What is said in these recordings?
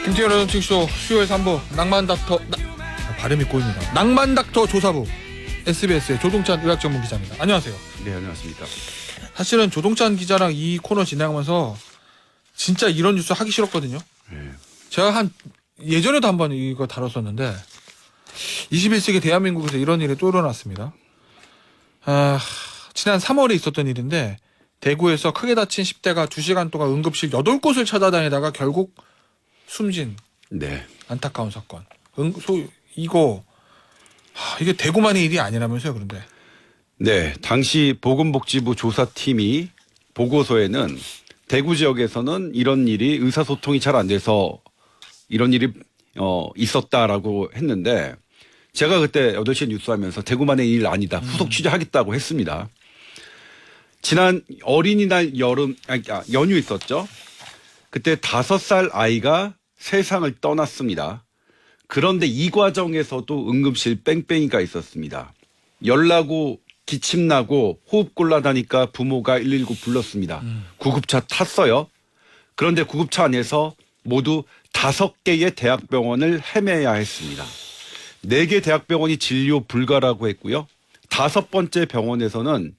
김태현 아나운서쇼 수요일 3부 낭만닥터 발음이 꼬입니다. 낭만닥터 조사부 SBS의 조동찬 의학전문기자입니다. 안녕하세요. 네, 안녕하십니까. 사실은 조동찬 기자랑 이 코너 진행하면서 진짜 이런 뉴스 하기 싫었거든요. 네. 제가 예전에도 한번 이거 다뤘었는데 21세기 대한민국에서 이런 일이 또 일어났습니다. 지난 3월에 있었던 일인데 대구에서 크게 다친 10대가 2시간 동안 응급실 8곳을 찾아다니다가 결국 숨진 네. 안타까운 사건. 이게 대구만의 일이 아니라면서요, 그런데. 네, 당시 보건복지부 조사팀이 보고서에는 대구 지역에서는 이런 일이 의사소통이 잘 안 돼서 이런 일이 있었다라고 했는데 제가 그때 8시에 뉴스하면서 대구만의 일 아니다. 후속 취재하겠다고 했습니다. 지난 어린이날 연휴 있었죠. 그때 5살 아이가 세상을 떠났습니다. 그런데 이 과정에서도 응급실 뺑뺑이가 있었습니다. 열나고 기침나고 호흡 곤란하니까 부모가 119 불렀습니다. 구급차 탔어요. 그런데 구급차 안에서 모두 5개의 대학병원을 헤매야 했습니다. 4개 대학병원이 진료 불가라고 했고요. 5번째 병원에서는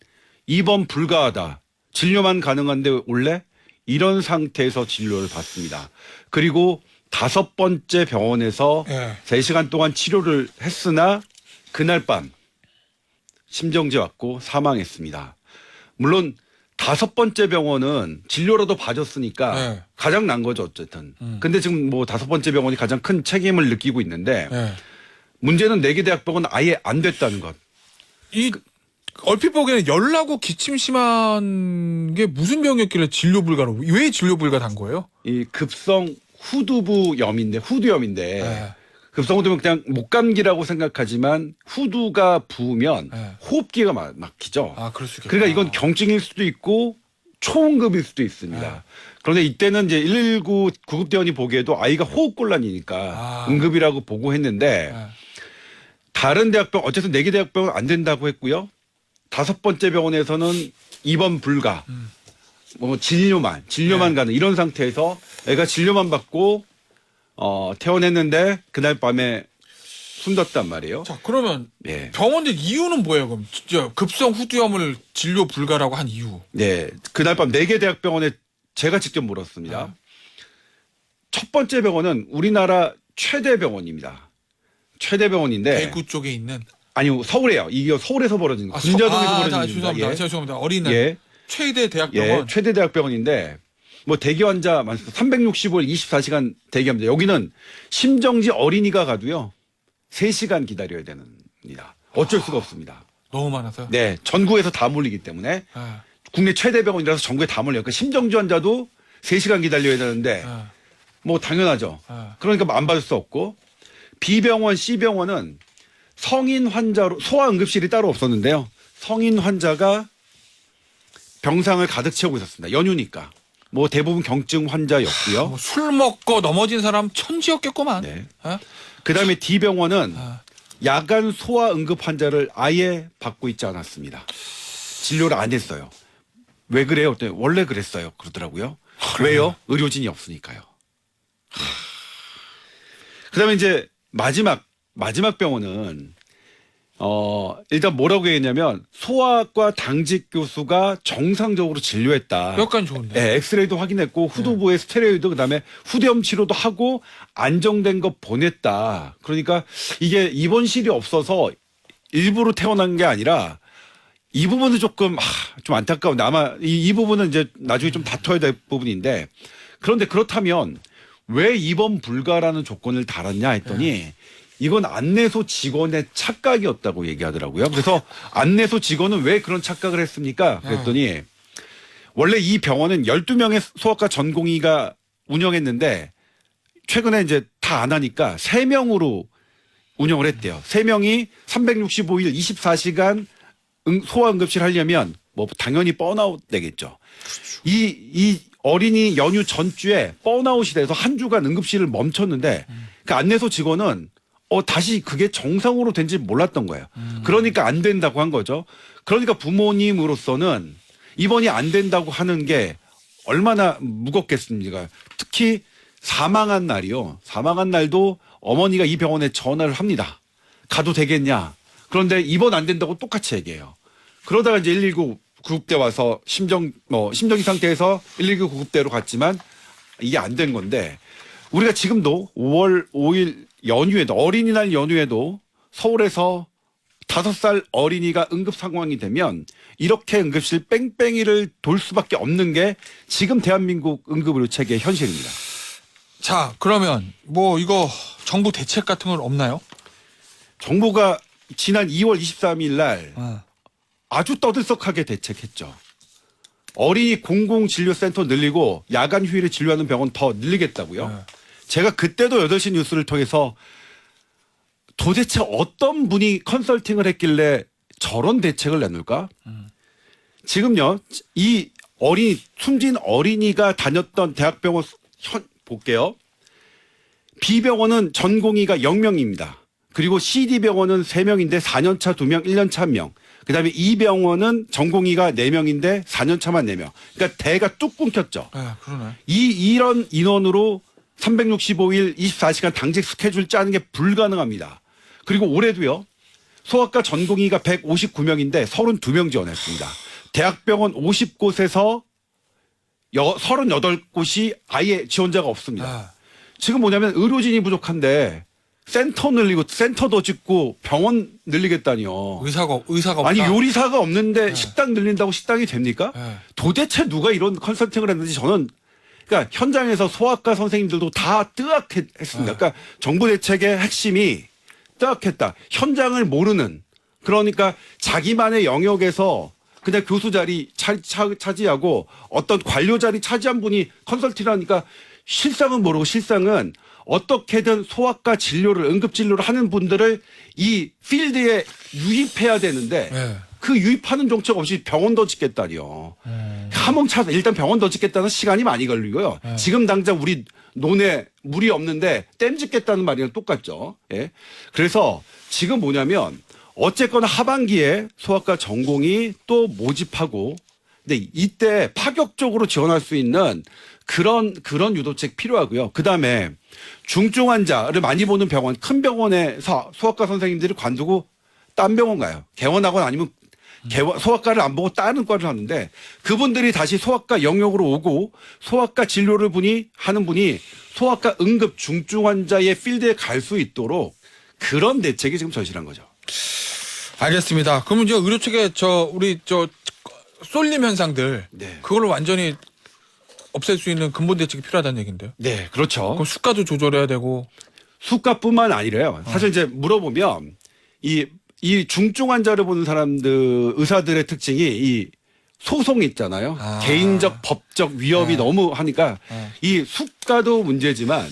입원 불가하다. 진료만 가능한데 원래 이런 상태에서 진료를 받습니다. 그리고 5번째 병원에서 3시간 동안 치료를 했으나 그날 밤 심정지 왔고 사망했습니다. 물론 5번째 병원은 진료라도 봐줬으니까 가장 난 거죠, 어쨌든. 근데 지금 뭐 5번째 병원이 가장 큰 책임을 느끼고 있는데 문제는 4개 대학병원은 아예 안 됐다는 것. 얼핏 보기에는 열나고 기침 심한 게 무슨 병이었길래 진료 불가로, 왜 진료 불가 단 거예요? 이 급성 후두염인데 급성 후두염은 그냥 목감기라고 생각하지만 후두가 부으면 호흡기가 막히죠. 아, 그럴 수 있겠구나. 그러니까 이건 경증일 수도 있고 초응급일 수도 있습니다. 그런데 이때는 이제 119 구급대원이 보기에도 아이가 호흡곤란이니까 응급이라고 보고했는데 다른 대학병원 어쨌든 4개 대학병원 안 된다고 했고요. 5번째 병원에서는 입원 불가, 뭐 진료만 가는 이런 상태에서 애가 진료만 받고 퇴원했는데 그날 밤에 숨졌단 말이에요. 자, 그러면 병원들 이유는 뭐예요? 그럼 진짜 급성 후두염을 진료 불가라고 한 이유? 네, 그날 밤 4개 대학병원에 제가 직접 물었습니다. 첫 번째 병원은 우리나라 최대 병원입니다. 최대 병원인데 대구 쪽에 있는. 아니요, 서울에요. 이게 서울에서 벌어지는 군자동에서 벌어지는 죄송합니다. 죄송합니다. 어린이 최대 예, 대학병원. 최대 대학병원인데 뭐 대기 환자 많습니다. 365일 24시간 대기합니다. 여기는 심정지 어린이가 가도요 3시간 기다려야 됩니다. 어쩔 수가 없습니다. 너무 많아서요? 네, 전국에서 다 몰리기 때문에 국내 최대 병원이라서 전국에 다 몰려요. 그러니까 심정지 환자도 3시간 기다려야 되는데 뭐 당연하죠. 그러니까 안 받을 수 없고 B병원, C병원은 성인 환자로 소아 응급실이 따로 없었는데요. 성인 환자가 병상을 가득 채우고 있었습니다. 연휴니까. 뭐 대부분 경증 환자였고요. 뭐 술 먹고 넘어진 사람 천지였겠구만. 네. 그다음에 D병원은 야간 소아 응급 환자를 아예 받고 있지 않았습니다. 진료를 안 했어요. 왜 그래요? 원래 그랬어요. 그러더라고요. 왜요? 의료진이 없으니까요. 네. 그다음에 이제 마지막 병원은 일단 뭐라고 얘기했냐면 소아과 당직 교수가 정상적으로 진료했다. 여기까지 좋은데. 네, 엑스레이도 확인했고 후두부의 스테로이드 그다음에 후두염 치료도 하고 안정된 거 보냈다. 그러니까 이게 입원실이 없어서 일부러 퇴원한 게 아니라 이 부분은 조금 좀 안타까운데 아마 이 부분은 이제 나중에 좀 다퉈야 될 부분인데 그런데 그렇다면 왜 입원 불가라는 조건을 달았냐 했더니 이건 안내소 직원의 착각이었다고 얘기하더라고요. 그래서 안내소 직원은 왜 그런 착각을 했습니까? 그랬더니 원래 이 병원은 12명의 소아과 전공의가 운영했는데 최근에 이제 다 안 하니까 3명으로 운영을 했대요. 3명이 365일 24시간 소아 응급실 하려면 뭐 당연히 번아웃 되겠죠. 이 어린이 연휴 전주에 번아웃이 돼서 한 주간 응급실을 멈췄는데 그 안내소 직원은 다시 그게 정상으로 된지 몰랐던 거예요. 그러니까 안 된다고 한 거죠. 그러니까 부모님으로서는 입원이 안 된다고 하는 게 얼마나 무겁겠습니까? 특히 사망한 날이요. 사망한 날도 어머니가 이 병원에 전화를 합니다. 가도 되겠냐. 그런데 입원 안 된다고 똑같이 얘기해요. 그러다가 이제 119 구급대 와서 심정지 상태에서 119 구급대로 갔지만 이게 안 된 건데 우리가 지금도 5월 5일 연휴에도 어린이날 연휴에도 서울에서 5살 어린이가 응급 상황이 되면 이렇게 응급실 뺑뺑이를 돌 수밖에 없는 게 지금 대한민국 응급의료 체계의 현실입니다. 자, 그러면 뭐 이거 정부 대책 같은 건 없나요? 정부가 지난 2월 23일 날 아, 아주 떠들썩하게 대책했죠. 어린이 공공진료센터 늘리고 야간 휴일에 진료하는 병원 더 늘리겠다고요. 네. 제가 그때도 8시 뉴스를 통해서 도대체 어떤 분이 컨설팅을 했길래 저런 대책을 내놓을까? 지금요, 이 숨진 어린이가 다녔던 대학병원 볼게요. B병원은 전공의가 0명입니다. 그리고 CD병원은 3명인데 4년차 2명, 1년차 1명. 그 다음에 E병원은 전공의가 4명인데 4년차만 4명. 그러니까 대가 뚝 끊겼죠. 네, 그러네. 이런 인원으로 365일 24시간 당직 스케줄 짜는 게 불가능합니다. 그리고 올해도요. 소아과 전공의가 159명인데 32명 지원했습니다. 대학병원 50곳에서 38곳이 아예 지원자가 없습니다. 아, 지금 뭐냐면 의료진이 부족한데 센터 늘리고 센터도 짓고 병원 늘리겠다니요. 의사가 없다. 아니 요리사가 없는데 식당 늘린다고 식당이 됩니까? 네. 도대체 누가 이런 컨설팅을 했는지 저는 그러니까 현장에서 소아과 선생님들도 다 뜨악했습니다. 그러니까 정부 대책의 핵심이 뜨악했다. 현장을 모르는 그러니까 자기만의 영역에서 그냥 교수 자리 차지하고 어떤 관료 자리 차지한 분이 컨설팅하니까 실상은 모르고 실상은 어떻게든 소아과 진료를 응급 진료를 하는 분들을 이 필드에 유입해야 되는데 네. 그 유입하는 정책 없이 병원 더 짓겠다니요. 한몸 차서 일단 병원 더 짓겠다는 시간이 많이 걸리고요. 지금 당장 우리 논에 물이 없는데 댐 짓겠다는 말이랑 똑같죠. 예. 그래서 지금 뭐냐면 어쨌거나 하반기에 소아과 전공이 또 모집하고 근데 이때 파격적으로 지원할 수 있는 그런 유도책 필요하고요. 그다음에 중증 환자를 많이 보는 병원, 큰 병원에서 소아과 선생님들이 관두고 딴 병원 가요. 개원하거나 아니면 소아과를 안 보고 다른 과를 하는데 그분들이 다시 소아과 영역으로 오고 소아과 진료를 하는 분이 소아과 응급 중증 환자의 필드에 갈 수 있도록 그런 대책이 지금 절실한 거죠. 알겠습니다. 그러면 이제 의료체계 우리 쏠림 현상들 네. 그걸 완전히 없앨 수 있는 근본 대책이 필요하다는 얘기인데요. 네, 그렇죠. 그럼 수가도 조절해야 되고. 수가뿐만 아니라요. 사실 이제 물어보면 이 중증 환자를 보는 사람들 의사들의 특징이 이 소송이 있잖아요. 아. 개인적 법적 위협이 네. 너무 하니까 이 수가도 문제지만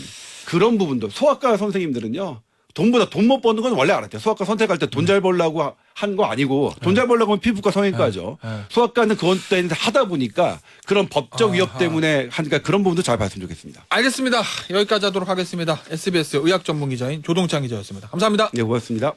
그런 부분도 소아과 선생님들은요. 돈 못 버는 건 원래 알았대요. 소아과 선택할 때 돈 잘 벌려고 한 거 아니고 돈 잘 벌려고 하면 피부과 성형과죠. 소아과는 그것 때문에 하다 보니까 그런 법적 위협 때문에 하니까 그런 부분도 잘 봤으면 좋겠습니다. 알겠습니다. 여기까지 하도록 하겠습니다. SBS 의학 전문 기자인 조동찬 기자였습니다. 감사합니다. 네, 고맙습니다.